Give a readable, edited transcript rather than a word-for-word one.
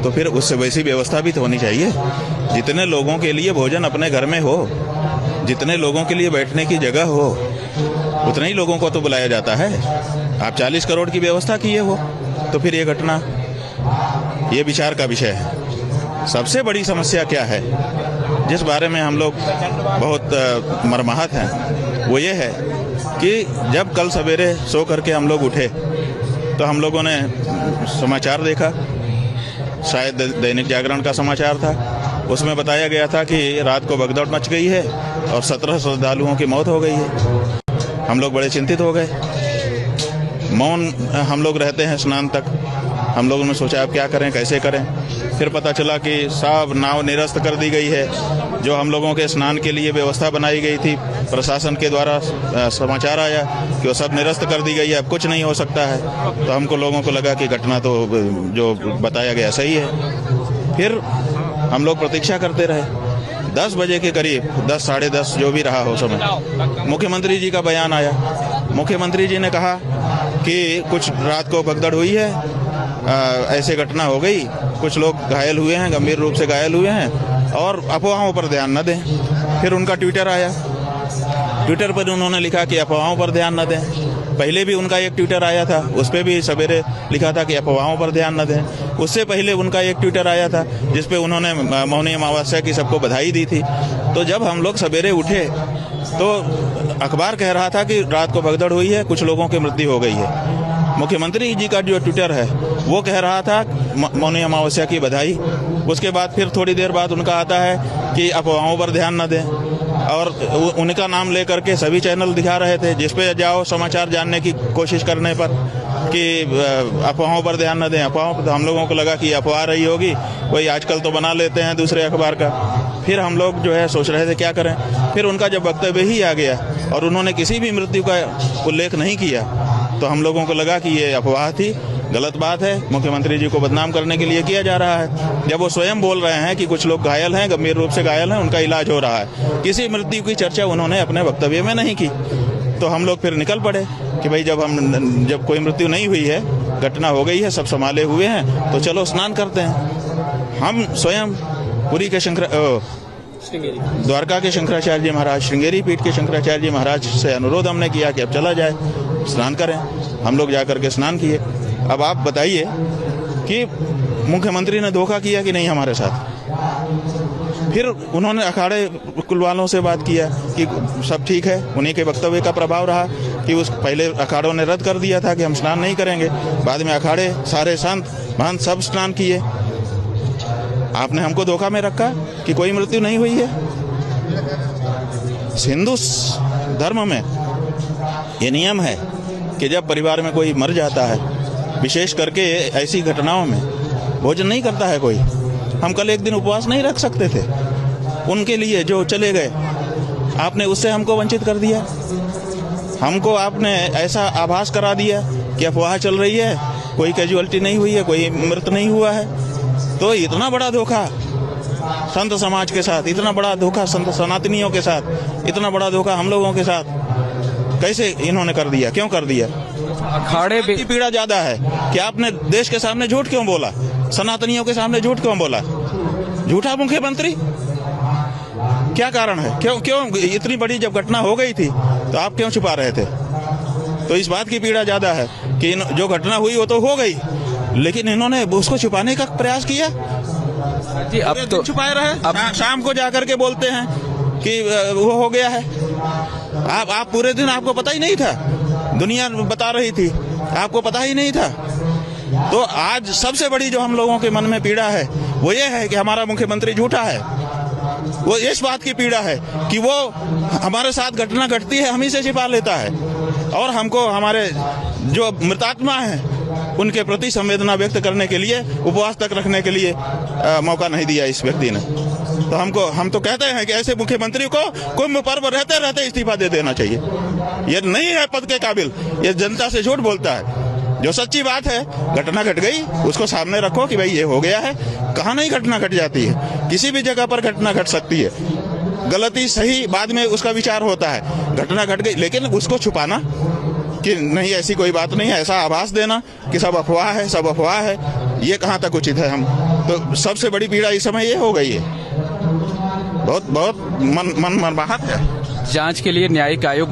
तो फिर उससे वैसी व्यवस्था भी तो होनी चाहिए। जितने लोगों के लिए भोजन अपने घर में हो, जितने लोगों के लिए बैठने की जगह हो, उतने ही लोगों को तो बुलाया जाता है। आप 40 करोड़ की व्यवस्था किए हो तो फिर ये घटना, ये विचार का विषय है। सबसे बड़ी समस्या क्या है, जिस बारे में हम लोग बहुत मर्माहत हैं, वो ये है कि जब कल सवेरे सो करके हम लोग उठे तो हम लोगों ने समाचार देखा, शायद दैनिक जागरण का समाचार था। उसमें बताया गया था कि रात को भगदड़ मच गई है और 17 श्रद्धालुओं की मौत हो गई है। हम लोग बड़े चिंतित हो गए। मौन हम लोग रहते हैं स्नान तक। हम लोगों ने सोचा अब क्या करें, कैसे करें। फिर पता चला कि सब नाव निरस्त कर दी गई है। जो हम लोगों के स्नान के लिए व्यवस्था बनाई गई थी, प्रशासन के द्वारा समाचार आया कि वो सब निरस्त कर दी गई है, अब कुछ नहीं हो सकता है। तो हमको लोगों को लगा कि घटना तो जो बताया गया सही है। फिर हम लोग प्रतीक्षा करते रहे। 10 बजे के करीब, 10 साढ़े 10 जो भी रहा हो समय, मुख्यमंत्री जी का बयान आया। मुख्यमंत्री जी ने कहा कि कुछ रात को भगदड़ हुई है, ऐसे घटना हो गई, कुछ लोग घायल हुए हैं, गंभीर रूप से घायल हुए हैं और अफवाहों पर ध्यान न दें। फिर उनका ट्विटर आया। ट्विटर पर उन्होंने लिखा कि अफवाहों पर ध्यान न दें। पहले भी उनका एक ट्विटर आया था, उस पर भी सवेरे लिखा था कि अफवाहों पर ध्यान न दें। उससे पहले उनका एक ट्विटर आया था जिस पे उन्होंने मौनी अमावस्या की सबको बधाई दी थी। तो जब हम लोग सवेरे उठे तो अखबार कह रहा था कि रात को भगदड़ हुई है, कुछ लोगों की मृत्यु हो गई है। मुख्यमंत्री जी का जो ट्विटर है वो कह रहा था मौनी अमावस्या की बधाई। उसके बाद फिर थोड़ी देर बाद उनका आता है कि अफवाहों पर ध्यान न दें, और उनका नाम लेकर के सभी चैनल दिखा रहे थे, जिस पे जाओ समाचार जानने की कोशिश करने पर कि अफवाहों पर ध्यान न दें। अफवाहों पर हम लोगों को लगा कि अफवाह रही होगी, कोई आजकल तो बना लेते हैं दूसरे अखबार का। फिर हम लोग जो है सोच रहे थे क्या करें। फिर उनका जब वक्तव्य ही आ गया और उन्होंने किसी भी मृत्यु का उल्लेख नहीं किया, तो हम लोगों को लगा कि ये अफवाह थी, गलत बात है, मुख्यमंत्री जी को बदनाम करने के लिए किया जा रहा है। जब वो स्वयं बोल रहे हैं कि कुछ लोग घायल हैं, गंभीर रूप से घायल हैं, उनका इलाज हो रहा है, किसी मृत्यु की चर्चा उन्होंने अपने वक्तव्य में नहीं की। तो हम लोग फिर निकल पड़े कि भाई जब कोई मृत्यु नहीं हुई है, घटना हो गई है, सब संभाले हुए हैं, तो चलो स्नान करते हैं। हम स्वयं पुरी के द्वारका के शंकराचार्य जी महाराज, श्रृंगेरी पीठ के शंकराचार्य जी महाराज से अनुरोध हमने किया कि अब चला जाए, स्नान करें। हम लोग जाकर के स्नान किए। अब आप बताइए कि मुख्यमंत्री ने धोखा किया कि नहीं हमारे साथ। फिर उन्होंने अखाड़े कुल वालों से बात किया कि सब ठीक है। उन्हीं के वक्तव्य का प्रभाव रहा कि उस पहले अखाड़ों ने रद्द कर दिया था कि हम स्नान नहीं करेंगे, बाद में अखाड़े सारे संत महंत सब स्नान किए। आपने हमको धोखा में रखा कि कोई मृत्यु नहीं हुई है। हिंदू धर्म में ये नियम है कि जब परिवार में कोई मर जाता है, विशेष करके ऐसी घटनाओं में भोजन नहीं करता है कोई। हम कल एक दिन उपवास नहीं रख सकते थे उनके लिए जो चले गए, आपने उससे हमको वंचित कर दिया। हमको आपने ऐसा आभास करा दिया कि अफवाह चल रही है, कोई कैजुअलिटी नहीं हुई है, कोई मृत नहीं हुआ है। तो इतना बड़ा धोखा संत समाज के साथ, इतना बड़ा धोखा संत सनातनियों के साथ, इतना बड़ा धोखा हम लोगों के साथ कैसे इन्होंने कर दिया, क्यों कर दिया? अखाड़े की पीड़ा ज्यादा है कि आपने देश के सामने झूठ क्यों बोला, सनातनियों के सामने झूठ क्यों बोला? झूठा मुख्यमंत्री, क्या कारण है? क्यों इतनी बड़ी जब घटना हो गई थी तो आप क्यों छुपा रहे थे? तो इस बात की पीड़ा ज्यादा है कि जो घटना हुई वो तो हो गई, लेकिन इन्होंने उसको छुपाने का प्रयास किया जी। अब तो छुपाए रहे, अब शाम को जाकर के बोलते हैं कि वो हो गया है। आप पूरे दिन आपको पता ही नहीं था, दुनिया बता रही थी, आपको पता ही नहीं था। तो आज सबसे बड़ी जो हम लोगों के मन में पीड़ा है वो ये है कि हमारा मुख्यमंत्री झूठा है। वो इस बात की पीड़ा है कि वो हमारे साथ घटना घटती है, हम ही से छिपा लेता है, और हमको हमारे जो मृतात्मा हैं उनके प्रति संवेदना व्यक्त करने के लिए, उपवास तक रखने के लिए मौका नहीं दिया इस व्यक्ति ने। तो हम तो कहते हैं कि ऐसे मुख्यमंत्री को कुंभ पर्व रहते रहते इस्तीफा दे देना चाहिए। ये नहीं है पद के काबिल, ये जनता से झूठ बोलता है। जो सच्ची बात है, घटना घट गई, उसको सामने रखो कि भाई ये हो गया है। कहाँ नहीं घटना घट जाती है, किसी भी जगह पर घटना घट सकती है। गलती सही बाद में उसका विचार होता है। घटना घट गई, लेकिन उसको छुपाना कि नहीं ऐसी कोई बात नहीं है, ऐसा आभास देना कि सब अफवाह है, सब अफवाह है, ये कहाँ तक उचित है? हम तो सबसे बड़ी पीड़ा इस समय ये हो गई है, बहुत बहुत मन मनमाहत है। जांच के लिए न्यायिक आयोग